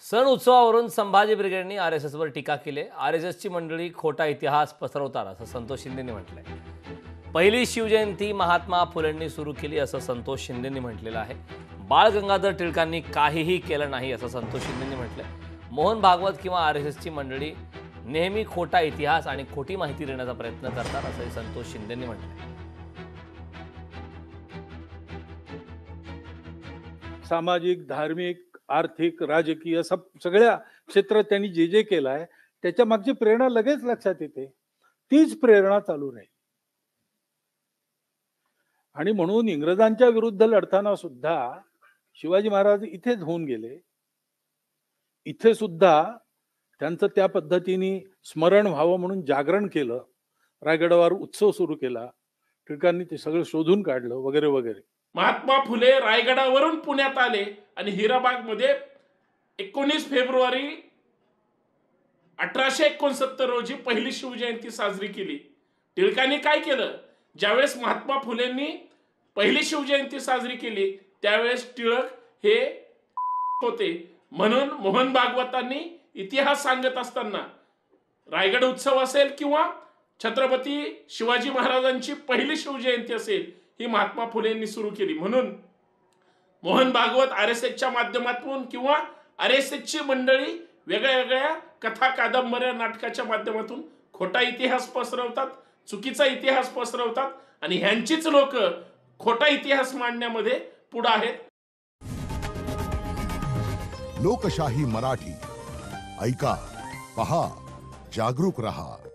सण उत्सवावरून संभाजी ब्रिगेडने आरएसएसवर टीका केली. आरएसएसची मंडळी खोटा इतिहास पसरवतात असं संतोष शिंदेंनी म्हटलंय. पहिली शिवजयंती महात्मा फुलेंनी सुरू केली असं संतोष शिंदेंनी म्हटलेलं आहे. बाळ गंगाधर टिळकांनी काहीही केलं नाही असं संतोष शिंदेंनी म्हटलंय. मोहन भागवत किंवा आरएसएसची मंडळी नेहमी खोटा इतिहास आणि खोटी माहिती देण्याचा प्रयत्न करतात असंही संतोष शिंदेंनी म्हटलंय. सामाजिक, धार्मिक, आर्थिक, राजकीय सगळ्या क्षेत्रात त्यांनी जे जे केलं आहे त्याच्या मागची प्रेरणा लगेच लक्षात येते. तीच प्रेरणा चालू राहील. आणि म्हणून इंग्रजांच्या विरुद्ध लढताना सुद्धा शिवाजी महाराज इथेच होऊन गेले. इथे सुद्धा त्यांचं त्या पद्धतीने स्मरण व्हावं म्हणून जागरण केलं. रायगडावर उत्सव सुरू केला. टिळकांनी ते सगळं शोधून काढलं वगैरे वगैरे. महात्मा फुले रायगडावरून पुण्यात आले आणि हिराबाग मध्ये 19 फेब्रुवारी 1869 रोजी पहिली शिवजयंती साजरी केली. टिळकांनी काय केलं? ज्यावेळेस महात्मा फुलेंनी पहिली शिवजयंती साजरी केली त्यावेळेस टिळक हे होते. म्हणून मोहन भागवतांनी इतिहास सांगत असताना रायगड उत्सव असेल किंवा छत्रपती शिवाजी महाराजांची पहिली शिवजयंती असेल ही महात्मा फुलेंनी सुरू केली. म्हणून मोहन भागवत आरएसएसच्या माध्यमातून किंवा आरएसएसची मंडळी वेगळ्या वेगळ्या कथा, कादंबऱ्या, नाटकाच्या माध्यमातून खोटा इतिहास पसरवतात, चुकीचा इतिहास पसरवतात आणि ह्यांचीच लोक खोटा इतिहास मांडण्यामध्ये पुढे आहेत. लोकशाही मराठी ऐका, पहा, जागरूक रहा.